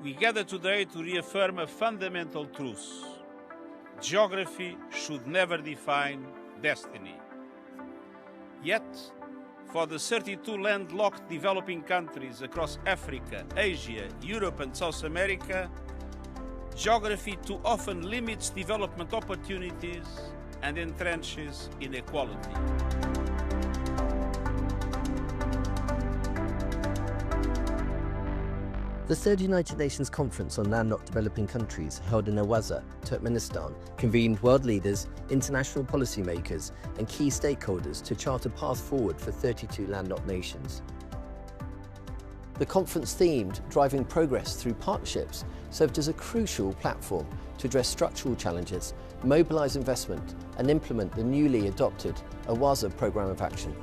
We gather today to reaffirm a fundamental truth. Geography should never define destiny. Yet, for the 32 landlocked developing countries across Africa, Asia, Europe and South America, geography too often limits development opportunities and entrenches inequality. The Third United Nations Conference on Landlocked Developing Countries, held in Áwazeh, Turkmenistan, convened world leaders, international policymakers and key stakeholders to chart a path forward for 32 landlocked nations. The conference themed Driving Progress Through Partnerships served as a crucial platform to address structural challenges, mobilise investment and implement the newly adopted Áwazeh Programme of Action.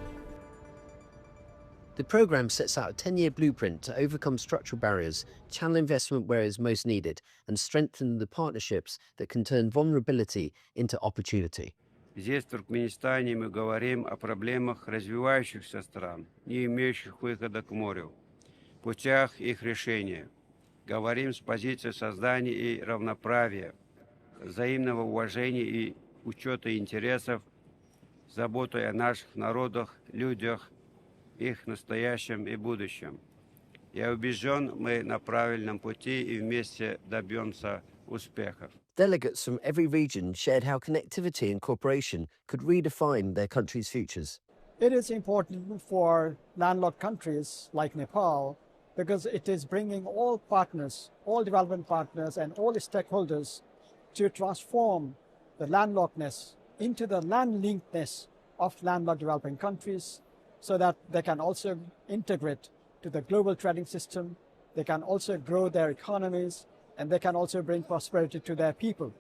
The programme sets out a 10-year blueprint to overcome structural barriers, channel investment where it is most needed, and strengthen the partnerships that can turn vulnerability into opportunity. Здесь, в Туркменистане, мы говорим о проблемах развивающихся стран, не имеющих выхода к морю, путях их решения. Говорим с позиции создания и равноправия, взаимного уважения и учета интересов, заботой о наших народах, людях, их настоящем и будущем. Я убежден, мы на правильном пути и вместе добьемся успехов. Delegates from every region shared how connectivity and cooperation could redefine their countries' futures. It is important for landlocked countries like Nepal because it is bringing all partners, all development partners and all stakeholders to transform the landlockedness into the landlinkedness of landlocked developing countries, so that they can also integrate to the global trading system, they can also grow their economies, and they can also bring prosperity to their people.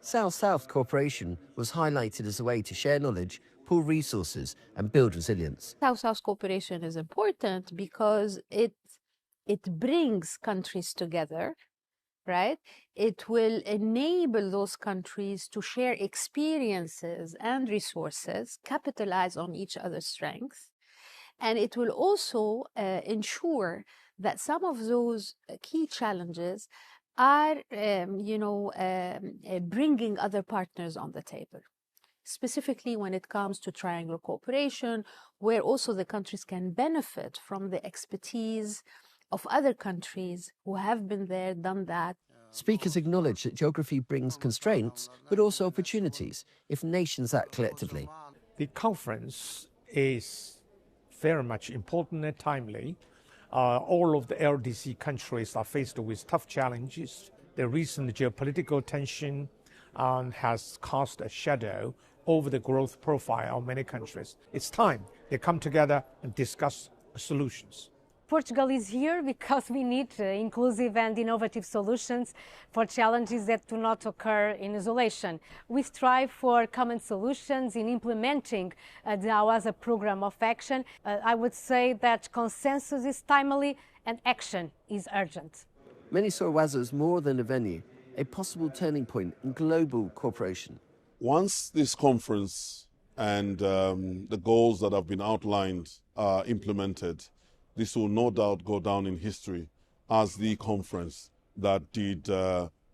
South-South cooperation was highlighted as a way to share knowledge, pool resources, and build resilience. South-South cooperation is important because it brings countries together, right? It will enable those countries to share experiences and resources, capitalize on each other's strengths, and it will also ensure that some of those key challenges are, bringing other partners on the table. Specifically when it comes to triangular cooperation, where also the countries can benefit from the expertise of other countries who have been there, done that. Speakers acknowledge that geography brings constraints, but also opportunities if nations act collectively. The conference is very much important and timely. All of the LDC countries are faced with tough challenges. The recent geopolitical tension has cast a shadow over the growth profile of many countries. It's time they come together and discuss solutions. Portugal is here because we need inclusive and innovative solutions for challenges that do not occur in isolation. We strive for common solutions in implementing the Áwazeh Programme of Action. I would say that consensus is timely and action is urgent. Many saw Áwazeh as more than a venue, a possible turning point in global cooperation. Once this conference and the goals that have been outlined are implemented, this will no doubt go down in history as the conference that did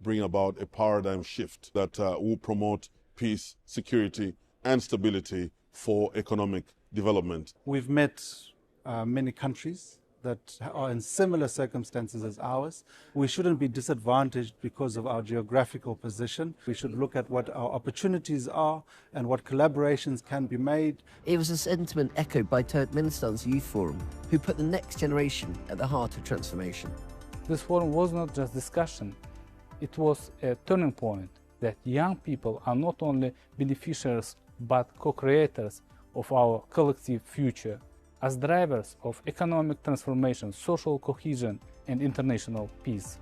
bring about a paradigm shift that will promote peace, security, and stability for economic development. We've met many countries that are in similar circumstances as ours. We shouldn't be disadvantaged because of our geographical position. We should look at what our opportunities are and what collaborations can be made. It was a sentiment echoed by Turkmenistan's Youth Forum, who put the next generation at the heart of transformation. This forum was not just discussion, it was a turning point that young people are not only beneficiaries but co-creators of our collective future, as drivers of economic transformation, social cohesion, and international peace.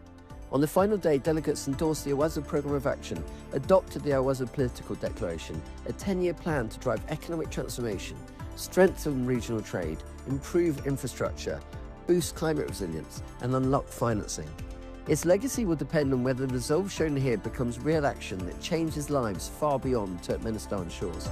On the final day, delegates endorsed the Áwazeh Programme of Action, adopted the Áwazeh Political Declaration, a 10-year plan to drive economic transformation, strengthen regional trade, improve infrastructure, boost climate resilience, and unlock financing. Its legacy will depend on whether the resolve shown here becomes real action that changes lives far beyond Turkmenistan's shores.